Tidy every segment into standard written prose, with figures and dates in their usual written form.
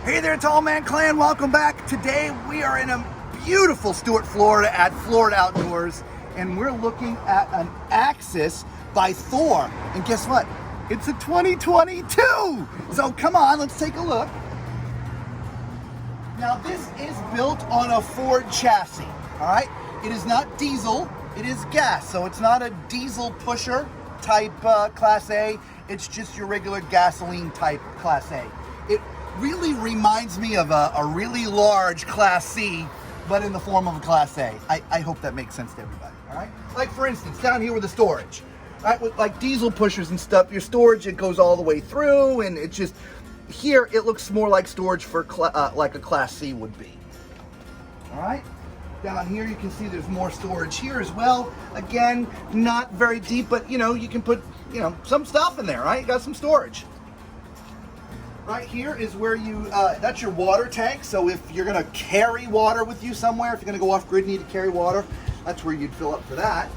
Hey there, Tall Man Clan, welcome back. Today we are in a beautiful Stuart, Florida at Florida Outdoors, and we're looking at an Axis by Thor. And guess what? It's a 2022! So come on, let's take a look. Now this is built on a Ford chassis, all right? It is not diesel, it is gas, so it's not a diesel pusher type Class A, it's just your regular gasoline type Class A. It really reminds me of a really large Class C, but in the form of a Class A. I hope that makes sense to everybody, all right? Like for instance, down here with the storage, all right? With like diesel pushers and stuff, your storage, it goes all the way through, and it just, here it looks more like storage for like a Class C would be, all right? Down here you can see there's more storage here as well. Again, not very deep, but you know, you can put, you know, some stuff in there, right? You got some storage. Right here is where you, that's your water tank. So if you're gonna carry water with you somewhere, if you're gonna go off grid and need to carry water, that's where you'd fill up for that.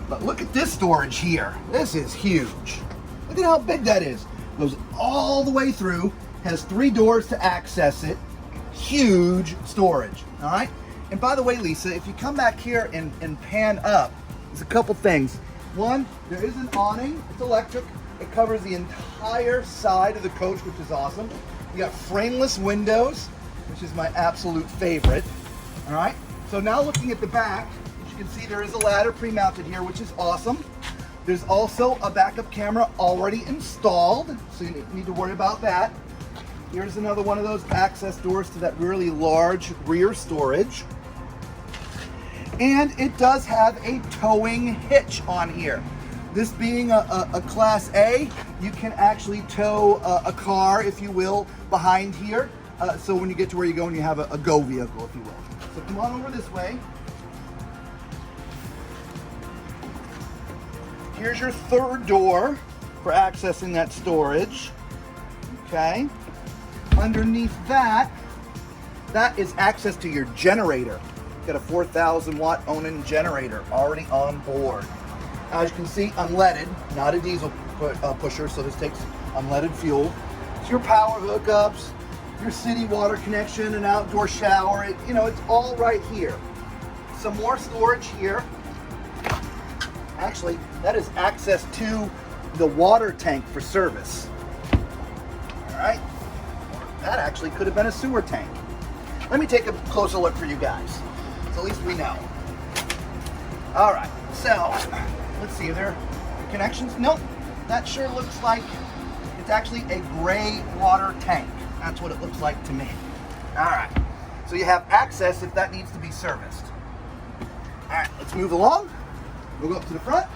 But look at this storage here. This is huge. Look at how big that is. Goes all the way through, has 3 doors to access it. Huge storage, all right? And by the way, Lisa, if you come back here and pan up, there's a couple things. One, there is an awning, it's electric. It covers the entire side of the coach, which is awesome. You got frameless windows, which is my absolute favorite, all right? So now looking at the back, as you can see, there is a ladder pre-mounted here, which is awesome. There's also a backup camera already installed, so you need to worry about that. Here's another one of those access doors to that really large rear storage. And it does have a towing hitch on here. This being a Class A, you can actually tow a car, if you will, behind here. So when you get to where you're going, you have a go vehicle, if you will. So come on over this way. Here's your 3rd door for accessing that storage. Okay. Underneath that, that is access to your generator. You've got a 4,000 watt Onan generator already on board. As you can see, unleaded, not a diesel pusher, so this takes unleaded fuel. It's your power hookups, your city water connection, an outdoor shower, you know, it's all right here. Some more storage here. Actually, that is access to the water tank for service. All right. That actually could have been a sewer tank. Let me take a closer look for you guys, so at least we know. All right, so let's see, are there connections? Nope, that sure looks like it's actually a gray water tank. That's what it looks like to me. All right, so you have access if that needs to be serviced. All right, let's move along. We'll go up to the front.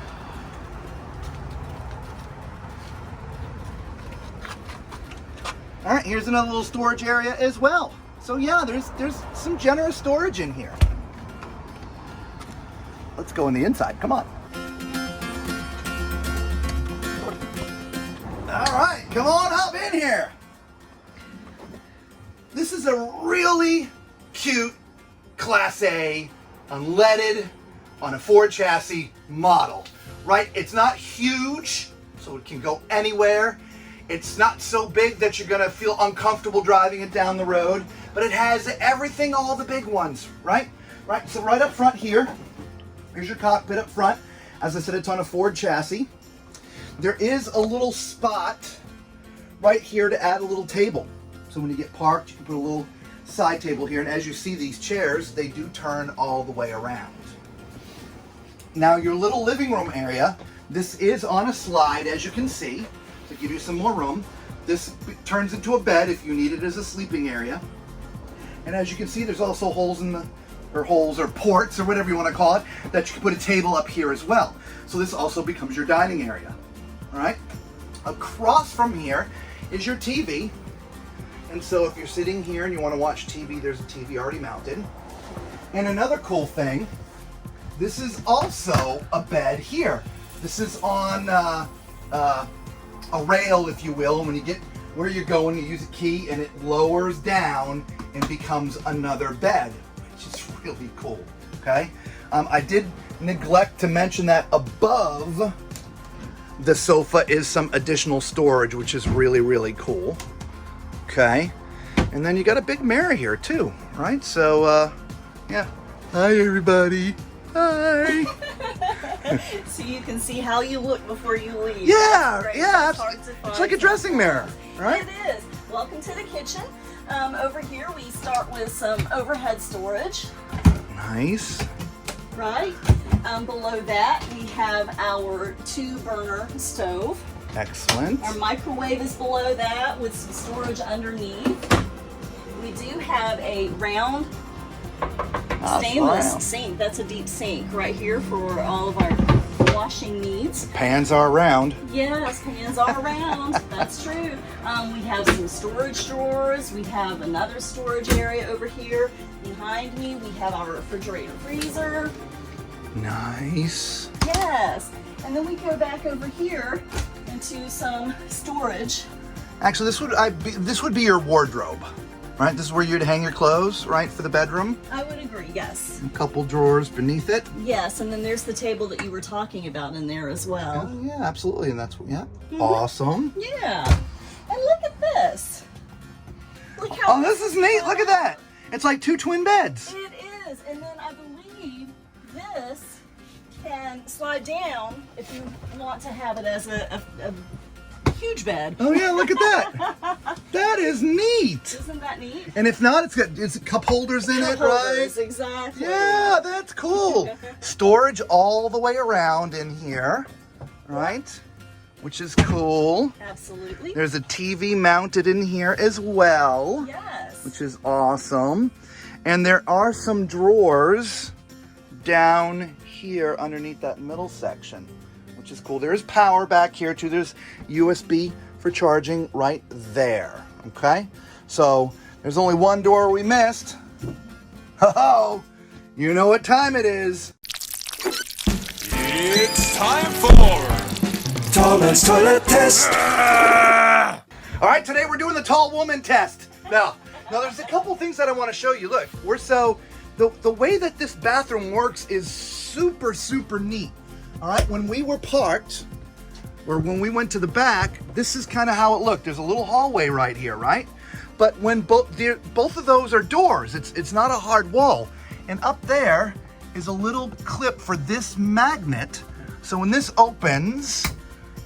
All right, here's another little storage area as well. So yeah, there's some generous storage in here. Let's go on the inside, come on. All right, come on up in here. This is a really cute Class A, unleaded, on a Ford chassis model, right? It's not huge, so it can go anywhere. It's not so big that you're gonna feel uncomfortable driving it down the road, but it has everything, all the big ones, right? Right, so right up front here, here's your cockpit up front. As I said, it's on a Ford chassis. There is a little spot right here to add a little table. So when you get parked, you can put a little side table here, and as you see these chairs, they do turn all the way around. Now your little living room area, this is on a slide, as you can see, to give you some more room. This turns into a bed if you need it as a sleeping area. And as you can see, there's also holes in the, or ports, or whatever you want to call it, that you can put a table up here as well. So this also becomes your dining area, all right? Across from here is your TV. And so if you're sitting here and you want to watch TV, there's a TV already mounted. And another cool thing, this is also a bed here. This is on a rail, if you will. When you get where you're going, you use a key and it lowers down and becomes another bed, which is really cool, okay? I did neglect to mention that above the sofa is some additional storage, which is really, really cool. Okay. And then you got a big mirror here too, right? So, yeah. Hi, everybody. Hi. So you can see how you look before you leave. Yeah, yeah. It's like a dressing mirror, right? It is. Welcome to the kitchen. Over here we start with some overhead storage. Nice. Right. Below that we have our 2-burner stove. Excellent. Our microwave is below that with some storage underneath. We do have a round stainless sink. That's a deep sink right here for all of our washing needs. Pans are round. Yes, pans are round. That's true. We have some storage drawers. We have another storage area over here. Behind me, we have our refrigerator freezer. Nice. Yes. And then we go back over here into some storage. Actually, this would be your wardrobe, right? This is where you'd hang your clothes, right, for the bedroom. I would agree, yes. A couple drawers beneath it. Yes, and then there's the table that you were talking about in there as well. Yeah, absolutely, and that's awesome. Yeah. And look at this. Look how this is neat. Look at that. It's like 2 twin beds. It is, and then I believe this can slide down if you want to have it as a huge bed. Oh yeah, look at that. That is neat. Isn't that neat? And if not, it's cup holders in it, right? Exactly. Yeah, that's cool. Storage all the way around in here, right? Which is cool. Absolutely. There's a TV mounted in here as well. Yes. Which is awesome. And there are some drawers down here underneath that middle section, which is cool. There is power back here too. There's USB for charging right there. Okay, so there's only one door we missed. Oh, you know what time it is. It's time for Tall Man's Toilet Test. All right, today we're doing the tall woman test. Now there's a couple things that I want to show you. Look, the way that this bathroom works is super neat. All right, when we were parked, or when we went to the back, this is kind of how it looked. There's a little hallway right here, right? But when both of those are doors, it's not a hard wall. And up there is a little clip for this magnet. So when this opens,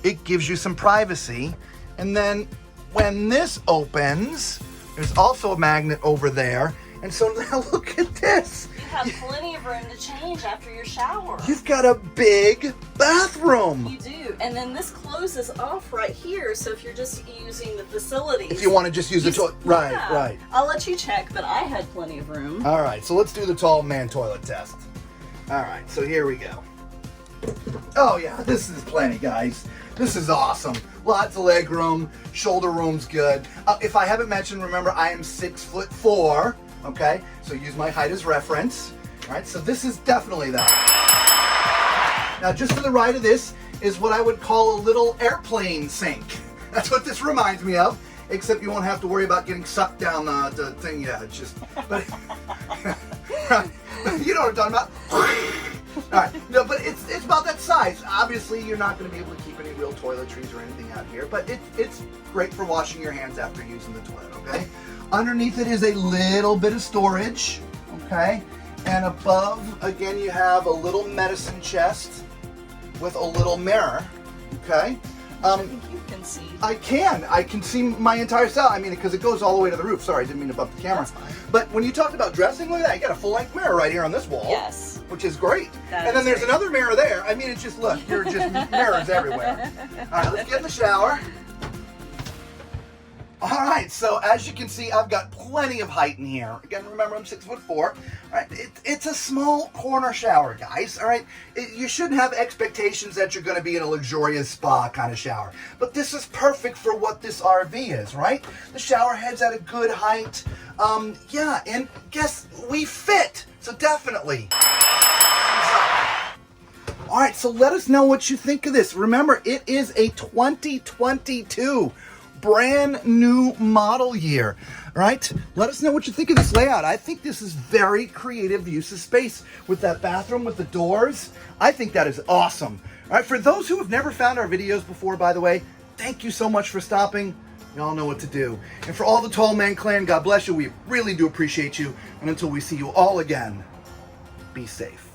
it gives you some privacy. And then when this opens, there's also a magnet over there. And so now look at this. You have plenty of room to change after your shower. You've got a big bathroom. You do. And then this closes off right here. So if you're just using the facilities. If you want to just use the toilet. Right, yeah. right. I'll let you check, but I had plenty of room. All right, so let's do the tall man toilet test. All right, so here we go. Oh yeah, this is plenty, guys. This is awesome. Lots of leg room, shoulder room's good. If I haven't mentioned, remember I am 6'4". Okay, so use my height as reference. All right, so this is definitely that. Now, just to the right of this is what I would call a little airplane sink. That's what this reminds me of, except you won't have to worry about getting sucked down the thing. Yeah, it's just, but, you know what I'm talking about. All right, no, but it's about that size. Obviously, you're not going to be able to keep any real toiletries or anything out here, but it's great for washing your hands after using the toilet, okay? Underneath it is a little bit of storage, okay? And above, again, you have a little medicine chest with a little mirror, okay? I think you can see. I can see my entire cell. I mean, because it goes all the way to the roof. Sorry, I didn't mean to bump the camera. That's fine. But when you talked about dressing, look at that. You got a full-length mirror right here on this wall. Yes. Which is great. That and then is there's great. another mirror there. I mean, it's just, look, you're just mirrors everywhere. All right, let's get in the shower. All right, so as you can see, I've got plenty of height in here. Again, remember, I'm 6'4". All right, it's a small corner shower, guys. All right, you shouldn't have expectations that you're going to be in a luxurious spa kind of shower. But this is perfect for what this RV is, right? The shower head's at a good height. Yeah, and guess we fit. So definitely. All right, so let us know what you think of this. Remember, it is a 2022. Brand new model year, right? Let us know what you think of this layout. I think this is very creative use of space with that bathroom with the doors. I think that is awesome. All right, for those who have never found our videos before, by the way, thank you so much for stopping. Y'all know what to do. And for all the Tall Man Clan, God bless you. We really do appreciate you. And until we see you all again, be safe.